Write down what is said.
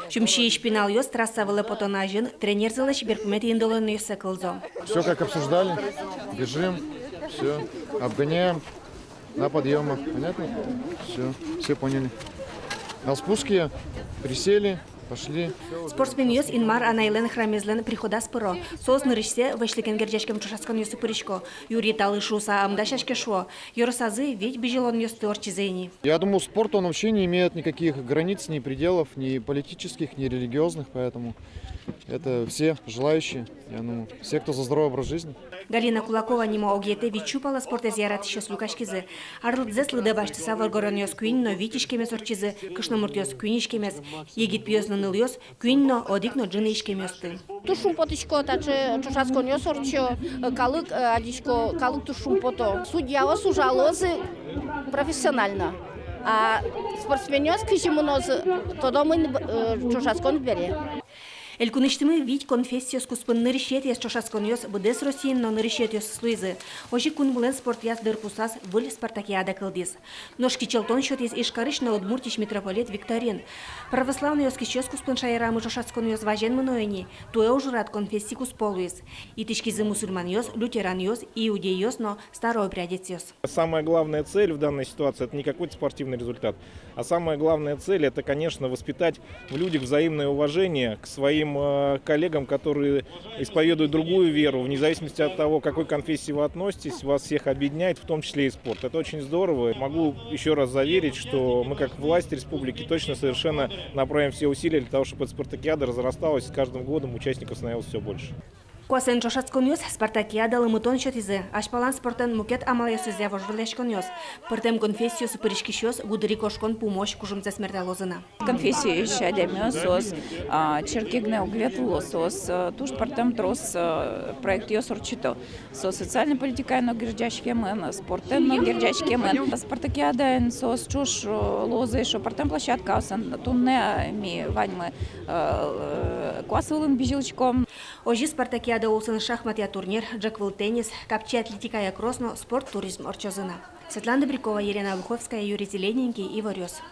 Чумши шпинал ёс трасса вылы потонажин, тренер зылыш беркумет индолон ёсы кылзо. Все как обсуждали, бежим, все, обгоняем на подъемах, понятно? Все поняли. На спуске присели, пошли. Спортсмен ёс инмар анайлен храмезлен прихода спыро. Соос нырышсе вышликен герджашкем чушаскон ёсы пырышко. Юрий талышуса амда шашке шо. Ёрсазы ведь бежелон ёсты орчизейни. Я думаю, спорт, он вообще не имеет никаких границ, ни пределов, ни политических, ни религиозных, поэтому это все желающие, я думаю, все, кто за здоровый образ жизни. Галина Кулакова нимо огете вичупала спорте зиярат еще с Лукашкизы. Арлыдзе слыды баштыса варгорон ёс куинно витишкемес орчизы, кышномурт ёс куинишкемес, егит пьёсно ныл ёс куинно одикно джины ишкемёсты. Тушум потышко, таче чушаскон ёс орчо, калык адичко, калык тушум пото. Судья осужалозы профессионально. А спортсмен ёс кишимуноз, тодо мы чушаскон бере. Элькуныштымы вить конфессиос куспын нырышет яс чошаскон ёс быдес Россиин но нырышет ёс слуизы. Ожи кун булен спорт яс дыр пусас выль спартакиада кылдис. Ножки челтон счет яс ишкарыш на удмуртич митрополит Викторин. Православный ёс кичёс куспын шайрамы чошаскон ёс важен мыноэни, туэ ужурат конфессии кусполуис. И тышкизы мусульман ёс, лютеран ёс, иудей ёс, но старой прядец ёс. Самая главная цель в данной ситуации – это не какой-то спортивный результат, а самая главная цель – это, конечно, воспитать в людях взаимное уважение к своим коллегам, которые исповедуют другую веру, вне зависимости от того, к какой конфессии вы относитесь, вас всех объединяет, в том числе и спорт. Это очень здорово. Могу еще раз заверить, что мы, как власть республики, точно совершенно направим все усилия для того, чтобы эта спартакиада разрасталась, и с каждым годом участников становилось все больше. Куасен чошаскон ёс спартакиада лымытон счетизы. Ашпалан спортен мукет амал ёс изя вожврлешкон ёс. Пыртем конфессию супырышкиш ёс гудыри кошкон помощь кужумца смерталозына. Конфессию еще демёс ос черкигне углет лосос туш портем трос проект ёс орчито. Со социальной политикой но герджашкемен, спортен но герджашкемен. Спартакиада сос чуш лозы шо портем площадка осен тунне ми ваньмы куасылын бижилчком. Ожи спартакиада олсын шахматия турнир, джеквил теннис, капчи атлетика и кросно, спорт, туризм орчозына. Светлана Брикова, Елена Луховская, Юрий Зелененький и Варёс.